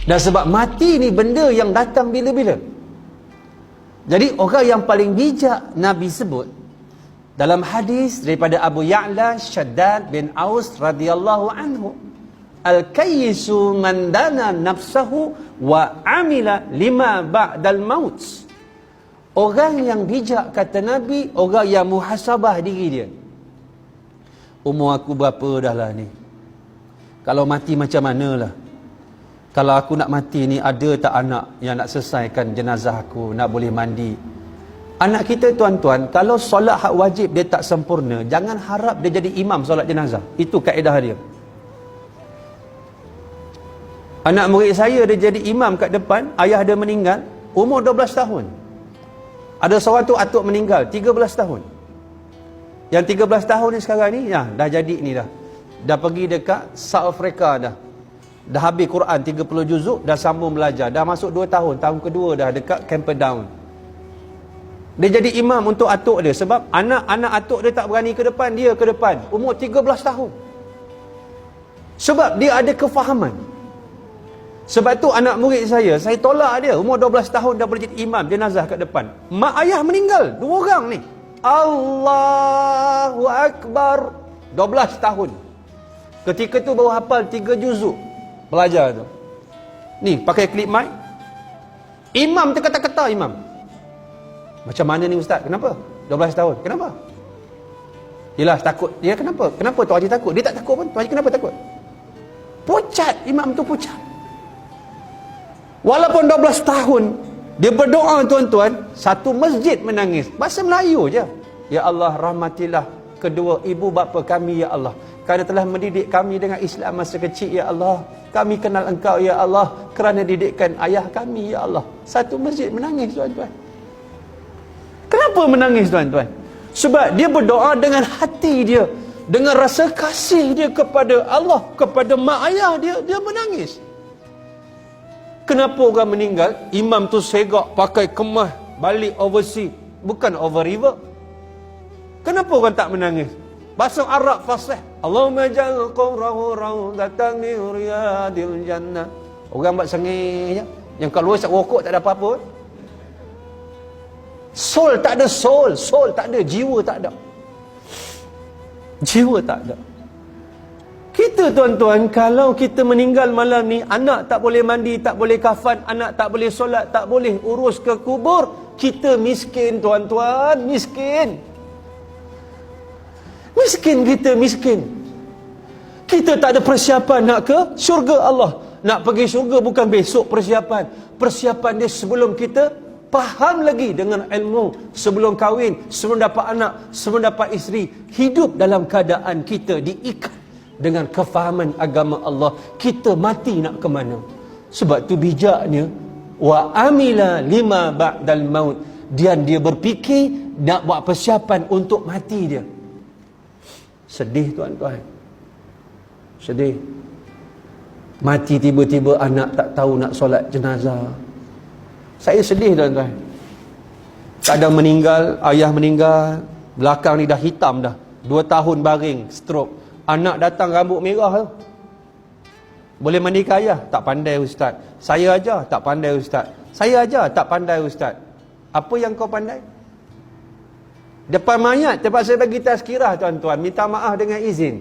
Dan sebab mati ni benda yang datang bila-bila. Jadi orang yang paling bijak Nabi sebut dalam hadis daripada Abu Ya'la Shaddad bin Aus radhiyallahu anhu, al-kayyisu man dana nafsahu wa amila lima ba'dal maut. Orang yang bijak, kata Nabi, orang yang muhasabah diri dia. Umur aku berapa dah lah ni? Kalau mati macam mana lah? Kalau aku nak mati ni, ada tak anak yang nak selesaikan jenazah aku, nak boleh mandi? Anak kita tuan-tuan, kalau solat hak wajib dia tak sempurna, jangan harap dia jadi imam solat jenazah. Itu kaedah dia. Anak murid saya dia jadi imam kat depan, ayah dia meninggal, umur 12 tahun. Ada seorang tu atuk meninggal, 13 tahun. Yang 13 tahun ni sekarang ni, dah jadi ni dah. Dah pergi dekat South Africa dah. Dah habis Quran 30 juzuk, dah sambung belajar. Dah masuk 2 tahun, tahun kedua dah dekat Camperdown. Dia jadi imam untuk atuk dia. Sebab anak-anak atuk dia tak berani ke depan, dia ke depan. Umur 13 tahun. Sebab dia ada kefahaman. Sebab tu anak murid saya tolak dia. Umur 12 tahun dah boleh jadi imam jenazah kat depan. Mak ayah meninggal, 2 orang ni. Allahu Akbar. 12 tahun. Ketika tu baru hafal 3 juzuk. Belajar tu. Ni, pakai klip mic. Imam tu kata-kata imam. Macam mana ni ustaz? Kenapa? 12 tahun. Kenapa? Yelah, takut. Ya, kenapa? Kenapa Tuan Haji takut? Dia tak takut pun. Tuan Haji kenapa takut? Pucat. Imam tu pucat. Walaupun 12 tahun, dia berdoa tuan-tuan, satu masjid menangis. Bahasa Melayu je. Ya Allah, rahmatilah kedua ibu bapa kami, ya Allah. Kerana telah mendidik kami dengan Islam masa kecil, ya Allah. Kami kenal Engkau, ya Allah. Kerana didikan ayah kami, ya Allah. Satu masjid menangis tuan-tuan. Kenapa menangis tuan-tuan? Sebab dia berdoa dengan hati dia, dengan rasa kasih dia kepada Allah, kepada mak ayah dia, dia menangis. Kenapa orang meninggal? Imam tu segak pakai kemah balik overseas, bukan over river. Kenapa orang tak menangis? Bahasa Arab fasih. Allahumma ja'al qawrahu rawdatan min riyadil jannah. Orang buat sengih je. Yang kalau isap rokok tak ada apa-apa. Soul tak ada soul. Soul tak ada. Jiwa tak ada. Jiwa tak ada. Kita tuan-tuan, kalau kita meninggal malam ni, anak tak boleh mandi, tak boleh kafan, anak tak boleh solat, tak boleh urus ke kubur, kita miskin tuan-tuan, miskin. Miskin kita, miskin. Kita tak ada persiapan nak ke syurga Allah. Nak pergi syurga bukan besok persiapan. Persiapan dia sebelum kita faham lagi dengan ilmu, sebelum kahwin, sebelum dapat anak, sebelum dapat isteri. Hidup dalam keadaan kita diikat dengan kefahaman agama Allah. Kita mati nak ke mana? Sebab tu bijaknya, wa amila lima ba'dal maut. Dan dia berfikir nak buat persiapan untuk mati dia. Sedih tuan-tuan. Sedih. Mati tiba-tiba anak tak tahu nak solat jenazah. Saya sedih tuan-tuan. Kadang meninggal, ayah meninggal, belakang ni dah hitam dah. 2 tahun baring, stroke. Anak datang rambut merah tu. Boleh mandikan ayah? Tak pandai ustaz. Saya aja tak pandai ustaz. Saya aja tak pandai ustaz. Apa yang kau pandai? Depan mayat terpaksa bagi tazkirah tuan-tuan, minta maaf dengan izin.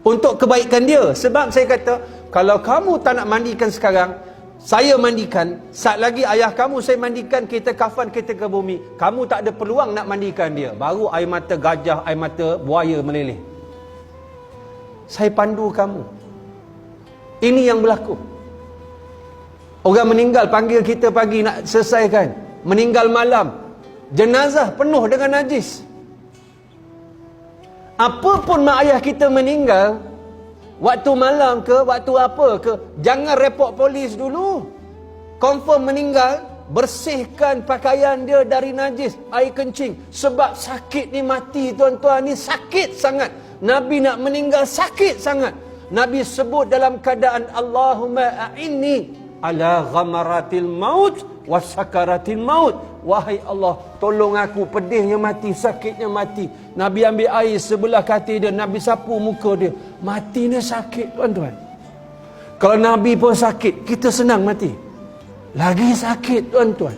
Untuk kebaikan dia. Sebab saya kata, kalau kamu tak nak mandikan sekarang, saya mandikan. Saat lagi ayah kamu saya mandikan, kita kafan, kita ke bumi. Kamu tak ada peluang nak mandikan dia. Baru air mata gajah, air mata buaya meleleh. Saya pandu kamu. Ini yang berlaku. Orang meninggal, panggil kita pagi nak selesaikan. Meninggal malam, jenazah penuh dengan najis. Apapun mak ayah kita meninggal, waktu malam ke, waktu apa ke, jangan report polis dulu. Confirm meninggal, bersihkan pakaian dia dari najis, air kencing. Sebab sakit ni mati tuan-tuan, ni sakit sangat. Nabi nak meninggal sakit sangat. Nabi sebut dalam keadaan Allahumma a'inni ala ghamaratil maut wa sakaratil maut. Wahai Allah, tolong aku, pedihnya mati, sakitnya mati. Nabi ambil air sebelah katil dia, Nabi sapu muka dia. Matinya sakit tuan-tuan. Kalau Nabi pun sakit, kita senang mati. Lagi sakit, tuan-tuan.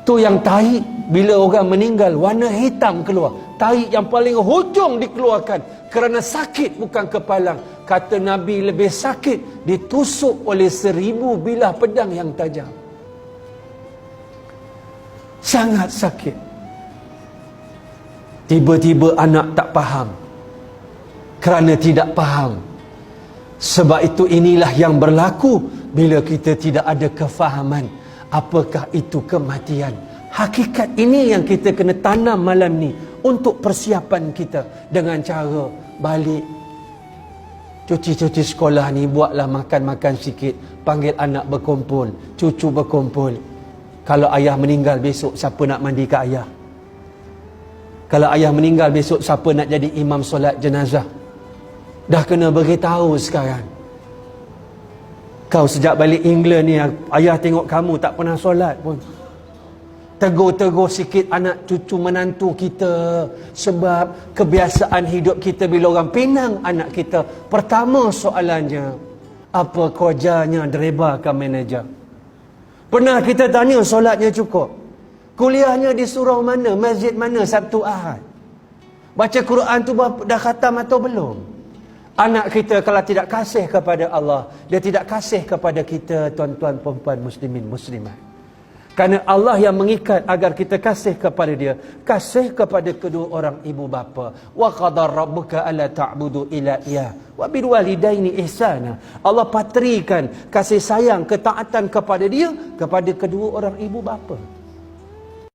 Tu yang tahi, bila orang meninggal, warna hitam keluar. Tahi yang paling hujung dikeluarkan kerana sakit, bukan kepalang. Kata Nabi, lebih sakit ditusuk oleh 1000 bilah pedang yang tajam. Sangat sakit. Tiba-tiba anak tak faham. Kerana tidak faham. Sebab itu inilah yang berlaku bila kita tidak ada kefahaman. Apakah itu kematian? Hakikat ini yang kita kena tanam malam ni untuk persiapan kita dengan cara balik. Cuci-cuci sekolah ni, buatlah makan-makan sikit. Panggil anak berkumpul, cucu berkumpul. Kalau ayah meninggal besok, siapa nak mandi ke ayah? Kalau ayah meninggal besok, siapa nak jadi imam solat jenazah? Dah kena beritahu sekarang. Kau sejak balik England ni, ayah tengok kamu tak pernah solat pun. Tegur-tegur sikit anak cucu menantu kita. Sebab kebiasaan hidup kita bila orang pinang anak kita, pertama soalannya, apa kerjanya driver ke manager? Pernah kita tanya solatnya cukup? Kuliahnya di surau mana? Masjid mana Sabtu Ahad? Baca Quran tu dah khatam atau belum? Anak kita kalau tidak kasih kepada Allah, dia tidak kasih kepada kita, tuan-tuan, perempuan, muslimin, muslimat. Kerana Allah yang mengikat agar kita kasih kepada dia. Kasih kepada kedua orang ibu bapa. Wa qadar rabbuka alla ta'budu illa iyyah wa bil walidaini ihsana. Allah patrikan kasih sayang, ketaatan kepada dia, kepada kedua orang ibu bapa.